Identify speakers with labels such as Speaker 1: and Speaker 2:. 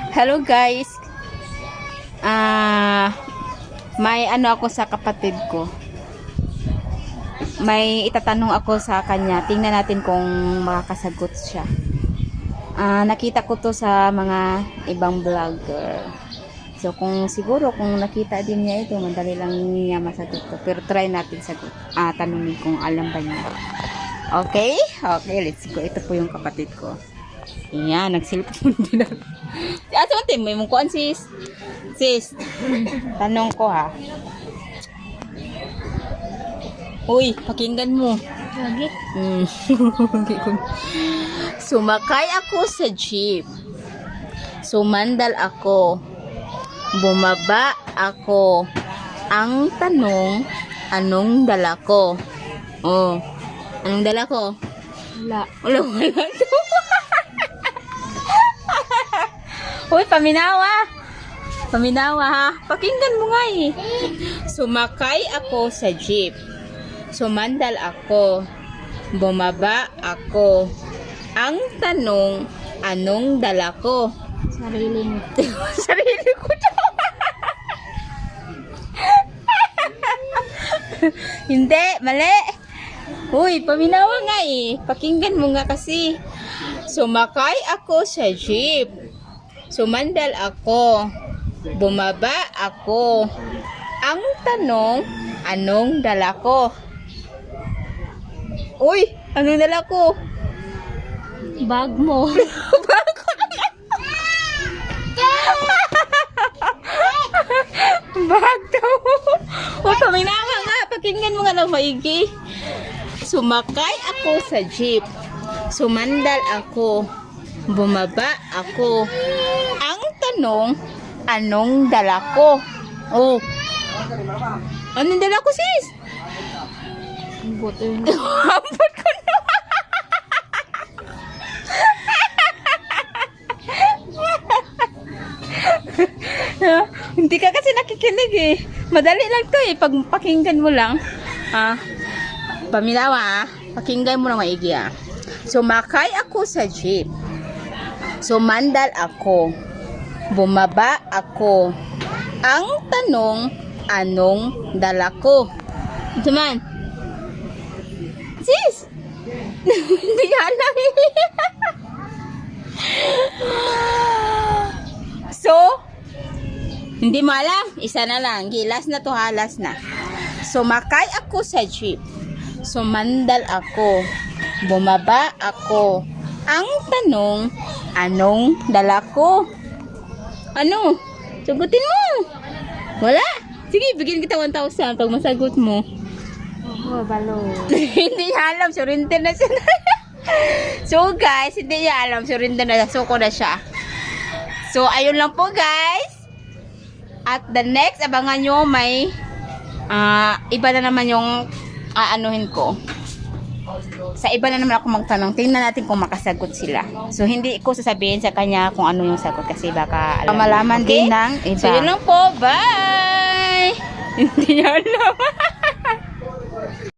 Speaker 1: Hello guys. May ano ako sa kapatid ko. May itatanong ako sa kanya. Tingnan natin kung makakasagot siya. Nakita ko to sa mga ibang vlogger. So kung siguro kung nakita din niya ito, madali lang niya masagot to. Pero try natin sagot. Tanungin kung alam ba niya. Okay? Okay, let's go. Ito po yung kapatid ko. Yan, nagsilpon din ako. Ate, may mong kuhan sis. Sis, tanong ko ha. Uy, pakinggan mo.
Speaker 2: Lagi?
Speaker 1: Sumakay ako sa jeep. Sumandal ako. Bumaba ako. Ang tanong, anong dala ko? Oh, anong dala ko?
Speaker 2: Wala.
Speaker 1: Wala to. Uy, paminawa. Paminawa ha. Pakinggan mo nga eh. Sumakay ako sa jeep. Sumandal ako. Bumaba ako. Ang tanong, anong dala ko?
Speaker 2: Sariling.
Speaker 1: Sarili ko daw. Hindi, mali. Uy, paminawa nga eh. Pakinggan mo nga kasi. Sumakay ako sa jeep. Sumandal ako. Bumaba ako. Ang tanong, anong dala ko? Uy, anong dala ko?
Speaker 2: Bag mo.
Speaker 1: Bag daw. Uy, paminawa nga. Pakinggan mo nga lang maigi. Sumakay ako sa jeep. Sumandal ako. Bumaba ako. Ang tanong, anong dala ko? Oh. Anong dala ko, sis?
Speaker 2: Buto yun.
Speaker 1: Ambot ko na. Hindi ka kasi nakikinig eh. Madali lang to eh. Pag pakinggan mo lang. Paminawa pakinggan mo na maigi ah. Sumakay ako sa jeep. Sumandal ako. Bumaba ako. Ang tanong, anong dala ko? Ito man. Sis! Hindi ka alam eh. So, hindi mo alam. Isa na lang. Gilas na to ha. Last na. Sumakay ako sa jeep. Sumandal ako. Bumaba ako. Ang tanong, anong dala ko? Ano? Sagutin mo. Wala? Sige, bigyan kita 1,000 pag masagot mo.
Speaker 2: Oh, balo.
Speaker 1: Hindi niya alam. Surrender na siya. So guys, hindi niya alam. Surrender na siya. Suko na siya. So, ayun lang po guys. At the next, abangan nyo may iba na naman yung aanuhin ko. Sa iba na naman ako magtanong. Tingnan natin kung makasagot sila. So, hindi ko sasabihin sa kanya kung ano yung sagot kasi baka malaman din ng iba. So, yun lang po. Bye! Hindi niya alam.